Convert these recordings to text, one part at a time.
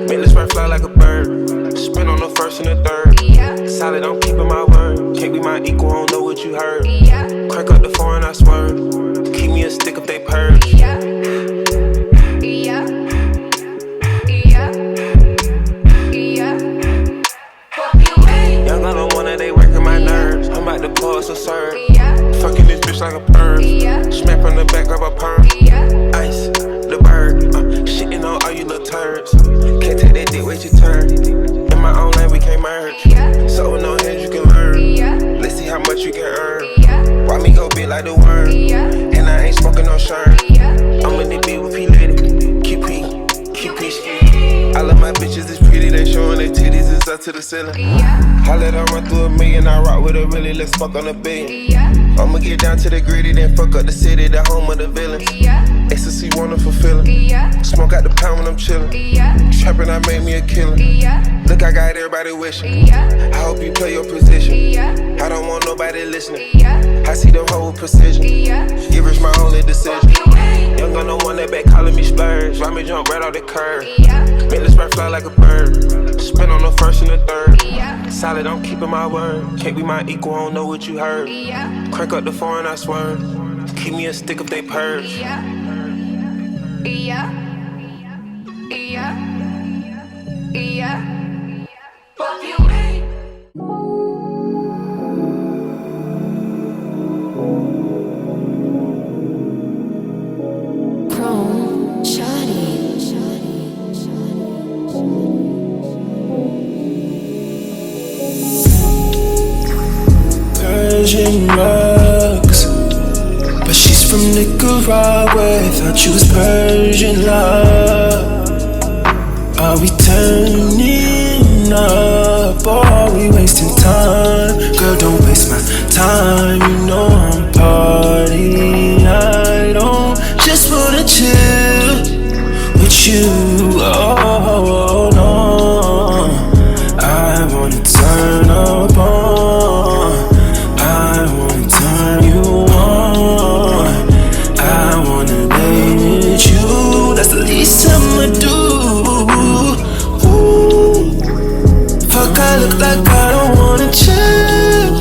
Make this right fly like a bird. Spin on the first and the third. Solid, I'm keeping my word. Can't be my equal, don't know what you heard. Crank up the foreign, I swerve. Keep me a stick if they purge. Young, I don't wanna, they working my nerves. I'm about to pause or serve. Fucking this bitch like a perv. Smack from the back, grab a perm. Ice, the bird. Shitting on all you little turds. Can't take that dick, wait your turn. In my own lane, we can't merge. So with no hands, you can learn. Let's see how much you can earn. Why me go big like the worm? And I ain't smoking no shirt. I'm in the beat with P-Lady. QP ski. I love my bitches, it's pretty. They showing their titties, it's up to the ceiling. I let her run through a million. I rock with her really, let's fuck on a billion. I'ma get down to the gritty, then fuck up the city, the home of the villains. Ecstasy, wonderful feeling. Smoke out the pound when I'm chillin'. Trappin', I made me a killer. Look, I got everybody wishing. I hope you play your position. I don't want nobody listening. I see them hold with precision. Give us my only decision. Young gun, no one that back calling me splurge. Ride me jump right off the curb. Make this bird fly like a bird. Spin on the first and the third. Solid, I'm keeping my word. Can't be my equal, don't know what you heard. Crank up the foreign, I swerve. Keep me a stick if they purge. Fuck you, man. Chrome, shoddy. Persian rugs, but she's from Nicaragua. Thought you was Persian love. Are we turning up or are we wasting time? Girl, don't waste my time. You know I'm partying. I don't just wanna chill with you. Oh no, I wanna turn up on. I wanna turn you on. I wanna lay with you. That's the least I'ma do. Fuck, I look like I don't wanna chill.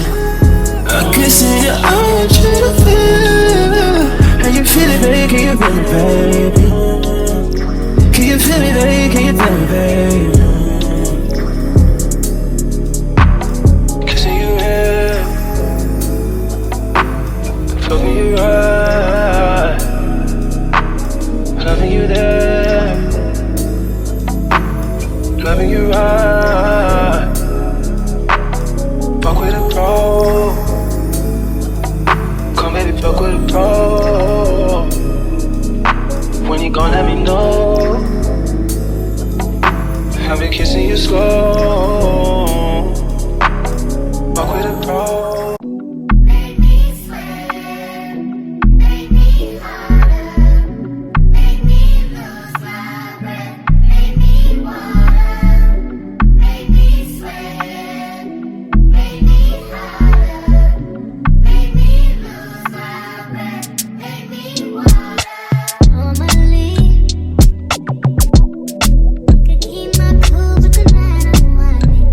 I can see your eyes, you to feel. How you feel it, baby? Can you feel it, baby? Can you feel it, baby? Can you feel it, baby? Kissing you here, fucking you right, loving you there, loving you right. Fuck with a pro. Come baby, fuck with a pro. When you gon' let me know? I've been kissing you slow. Fuck with a pro. Make me sweat, make me harder, make me lose my breath, make me water, make me sweat, make me harder, make me lose my breath, make me water. Could keep my cool, but tonight I'm whining.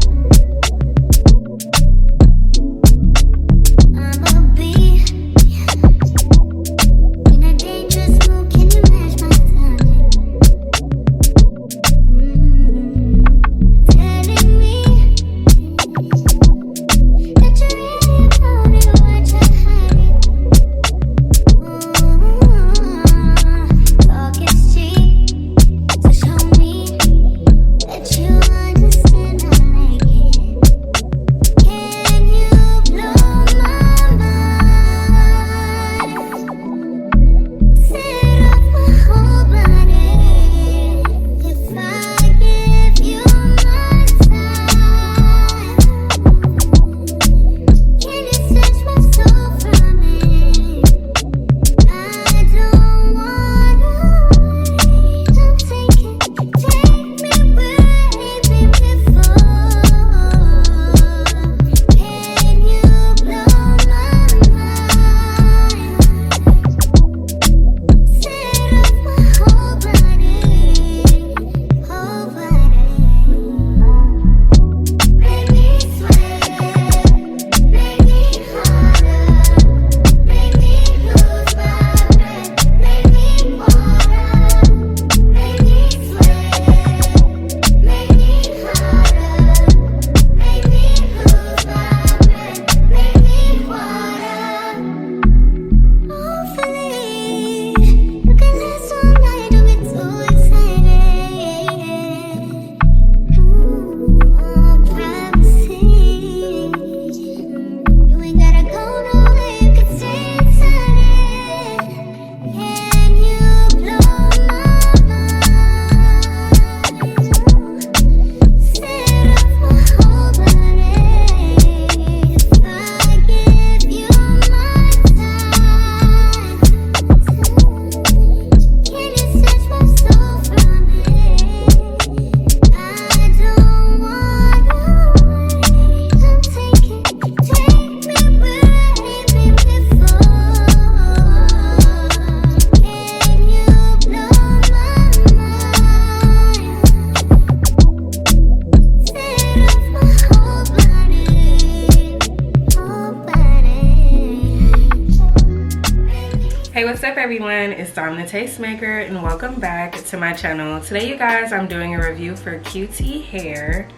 everyone, it's Dom the Tastemaker and welcome back to my channel. Today you guys, I'm doing a review for QTHair.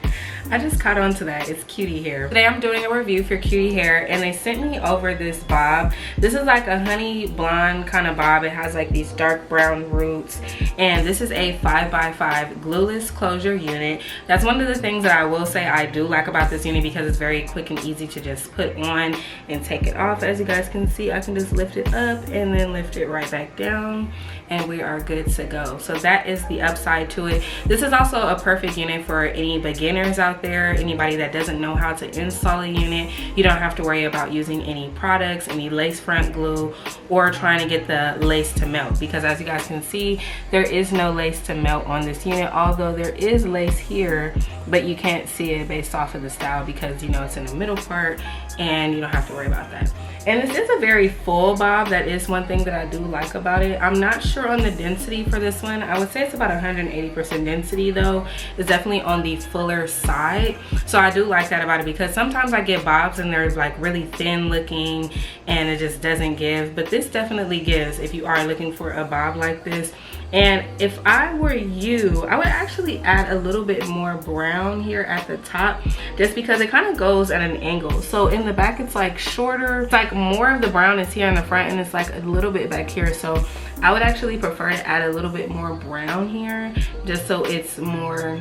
I just caught on to that, it's QTHair. Today I'm doing a review for QTHair and they sent me over this bob. This is like a honey blonde kind of bob. It has like these dark brown roots and this is a 5x5 glueless closure unit. That's one of the things that I will say I do like about this unit because it's very quick and easy to just put on and take it off. As you guys can see, I can just lift it up and then lift it right back down and we are good to go. So that is the upside to it. This is also a perfect unit for any beginners out there, anybody that doesn't know how to install a unit. You don't have to worry about using any products, any lace front glue, or trying to get the lace to melt, because as you guys can see, there is no lace to melt on this unit, although there is lace here, but you can't see it based off of the style because you know it's in the middle part and you don't have to worry about that. And this is a very full bob. That is one thing that I do like about it. I'm not sure on the density for this one. I would say it's about 180% density though. It's definitely on the fuller side. So I do like that about it because sometimes I get bobs and they're like really thin looking and it just doesn't give. But this definitely gives if you are looking for a bob like this. And if I were you, I would actually add a little bit more brown here at the top just because it kind of goes at an angle. So in the back it's like shorter, it's like more of the brown is here in the front and it's like a little bit back here. So I would actually prefer to add a little bit more brown here just so it's more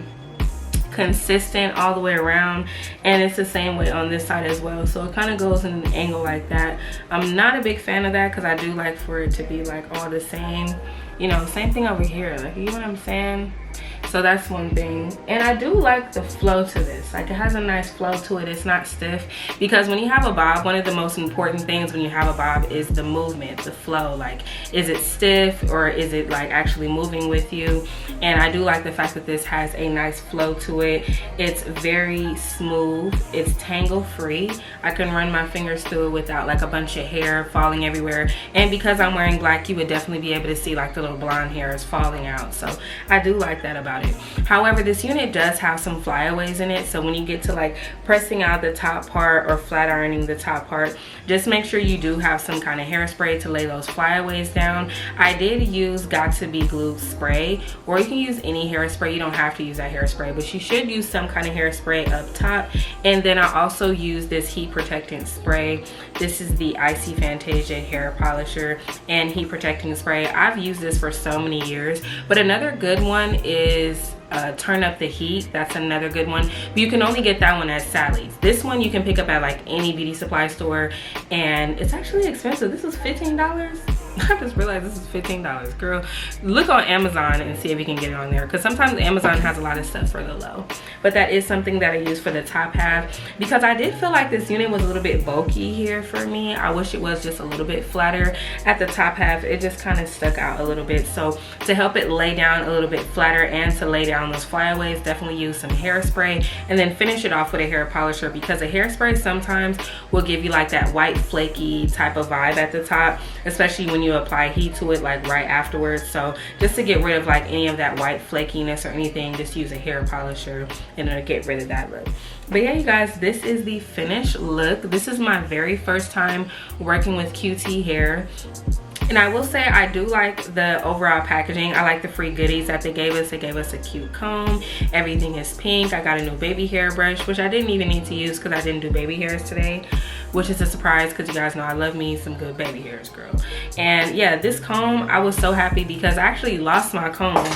consistent all the way around, and it's the same way on this side as well. So it kind of goes in an angle like that. I'm not a big fan of that because I do like for it to be like all the same, you know, same thing over here, like, you know what I'm saying? So that's one thing. And I do like the flow to this. Like, it has a nice flow to it. It's not stiff, because when you have a bob, one of the most important things when you have a bob is the movement, the flow. Like, is it stiff or is it like actually moving with you? And I do like the fact that this has a nice flow to it. It's very smooth. It's tangle free. I can run my fingers through it without like a bunch of hair falling everywhere. And because I'm wearing black, you would definitely be able to see like the little blonde hair is falling out. So I do like that about it. However, this unit does have some flyaways in it, so when you get to like pressing out the top part or flat ironing the top part, just make sure you do have some kind of hairspray to lay those flyaways down. I did use Got To Be Glued spray, or you can use any hairspray. You don't have to use that hairspray, but you should use some kind of hairspray up top. And then I also use this heat protectant spray. This is the Icy Fantasia hair polisher and heat protecting spray. I've used this for so many years, but another good one is Turn Up the Heat. That's another good one, but you can only get that one at Sally's. This one you can pick up at like any beauty supply store, and it's actually expensive. This is $15. I just realized this is $15. Girl, look on Amazon and see if you can get it on there, because sometimes Amazon has a lot of stuff for the low. But that is something that I use for the top half, because I did feel like this unit was a little bit bulky here for me. I wish it was just a little bit flatter at the top half. It just kind of stuck out a little bit. So to help it lay down a little bit flatter and to lay down those flyaways, definitely use some hairspray and then finish it off with a hair polisher, because a hairspray sometimes will give you like that white flaky type of vibe at the top, especially when you apply heat to it like right afterwards. So just to get rid of like any of that white flakiness or anything, just use a hair polisher and it'll get rid of that look. But yeah, you guys, this is the finished look. This is my very first time working with QTHair. And I will say I do like the overall packaging. I like the free goodies that they gave us. They gave us a cute comb. Everything is pink. I got a new baby hair brush, which I didn't even need to use because I didn't do baby hairs today, which is a surprise because you guys know I love me some good baby hairs, girl. And yeah, this comb, I was so happy because I actually lost my comb.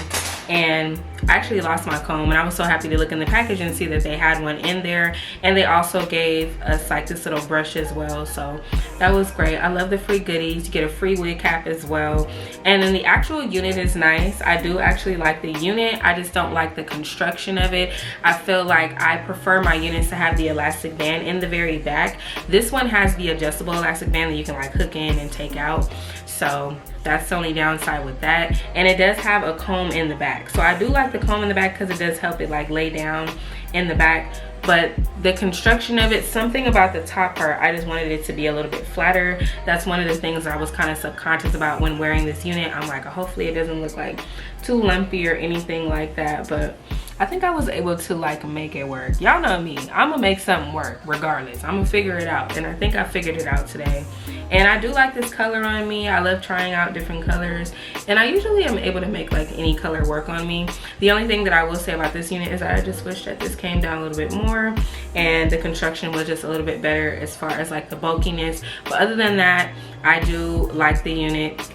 And I was so happy to look in the package and see that they had one in there, and they also gave us like this little brush as well. So that was great. I love the free goodies. You get a free wig cap as well, and then the actual unit is nice. I do actually like the unit. I just don't like the construction of it. I feel like I prefer my units to have the elastic band in the very back. This one has the adjustable elastic band that you can like hook in and take out. So that's the only downside with that. And it does have a comb in the back. So I do like the comb in the back because it does help it like lay down in the back. But the construction of it, something about the top part, I just wanted it to be a little bit flatter. That's one of the things I was kind of subconscious about when wearing this unit. I'm like, hopefully it doesn't look like too lumpy or anything like that. But I think I was able to like make it work. Y'all know me, I'm gonna make something work regardless. I'm gonna figure it out, and I think I figured it out today. And I do like this color on me. I love trying out different colors, and I usually am able to make like any color work on me. The only thing that I will say about this unit is that I just wish that this came down a little bit more and the construction was just a little bit better as far as like the bulkiness. But other than that, I do like the unit.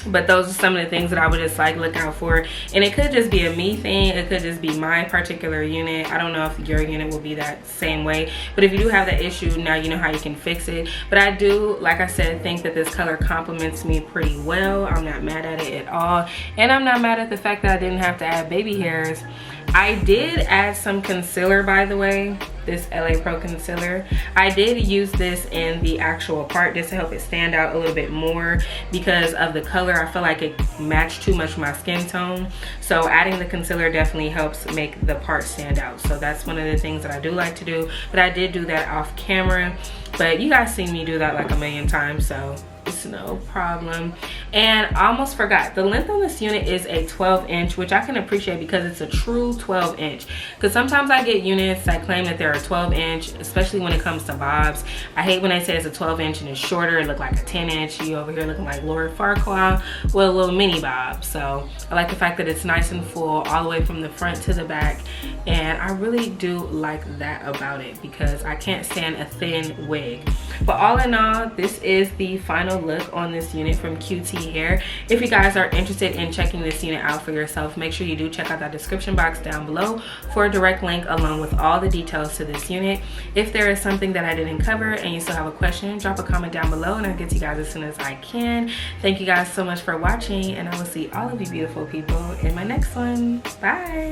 But those are some of the things that I would just like look out for. And it could just be a me thing, it could just be my particular unit. I don't know if your unit will be that same way, but if you do have that issue, now you know how you can fix it. But I do, like I said, think that this color complements me pretty well. I'm not mad at it at all, and I'm not mad at the fact that I didn't have to add baby hairs. I did add some concealer, by the way, this LA Pro concealer. I did use this in the actual part just to help it stand out a little bit more because of the color. I feel like it matched too much my skin tone. So adding the concealer definitely helps make the part stand out. So that's one of the things that I do like to do. But I did do that off camera. But you guys seen me do that like a million times, so it's no problem. And I almost forgot, the length on this unit is a 12-inch, which I can appreciate because it's a true 12-inch. Because sometimes I get units that claim that they're a 12-inch, especially when it comes to bobs. I hate when they say it's a 12-inch and it's shorter, it look like a 10-inch. You over here looking like Lord Farquaad with a little mini bob. So I like the fact that it's nice and full all the way from the front to the back. And I really do like that about it because I can't stand a thin wig. But all in all, this is the final look on this unit from QTHair. If you guys are interested in checking this unit out for yourself, make sure you do check out that description box down below for a direct link along with all the details to this unit. If there is something that I didn't cover and you still have a question, drop a comment down below and I'll get to you guys as soon as I can. Thank you guys so much for watching, and I will see all of you beautiful people in my next one. Bye.